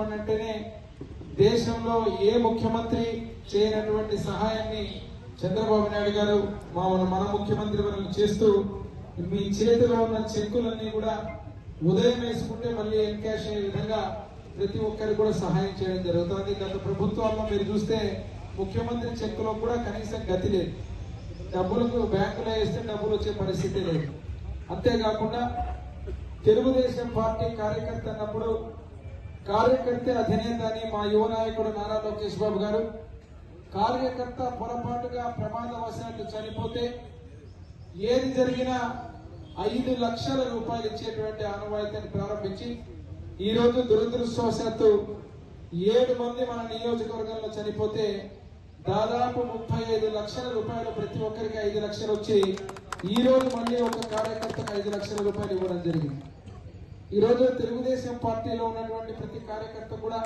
ఉమ్మడి అంటేనే దేశంలో ఏ ముఖ్యమంత్రి చేయనటువంటి సహాయాన్ని చంద్రబాబు నాయుడు గారు మన ముఖ్యమంత్రి వర్గం చేస్తూ మీ చేతిలో ఉన్న చెక్కులన్నీ కూడా ఉదయం వేసుకుంటే మళ్ళీ ఎన్కాష్ అయ్యే విధంగా ప్రతి ఒక్కరికి కూడా సహాయం చేయడం జరుగుతుంది. గత ప్రభుత్వాల్లో మీరు చూస్తే ముఖ్యమంత్రి చెక్కులో కూడా కనీసం గతి లేదు, డబ్బులకు బ్యాంకులో వేస్తే డబ్బులు వచ్చే పరిస్థితి లేదు. అంతేకాకుండా తెలుగుదేశం పార్టీ కార్యకర్త అన్నప్పుడు కార్యకర్త అధినేత అని మా యువ నాయకుడు నారా లోకేష్ బాబు గారు కార్యకర్త పొరపాటుగా ప్రమాదవశాత్తు చనిపోతే ఏది జరిగినా 5 లక్షల రూపాయలు ఇచ్చేటువంటి ఆనవాయితీని ప్రారంభించి ఈ రోజు దురదృష్టవశాత్తు 7 మంది మన నియోజకవర్గంలో చనిపోతే దాదాపు 35 లక్షల రూపాయలు ప్రతి ఒక్కరికి 5 లక్షలు వచ్చి ఈ రోజు మళ్ళీ ఒక కార్యకర్తకు 5 లక్షల రూపాయలు ఇవ్వడం జరిగింది. ఈ రోజు తెలుగుదేశం పార్టీలో ఉన్నటువంటి ప్రతి కార్యకర్త కూడా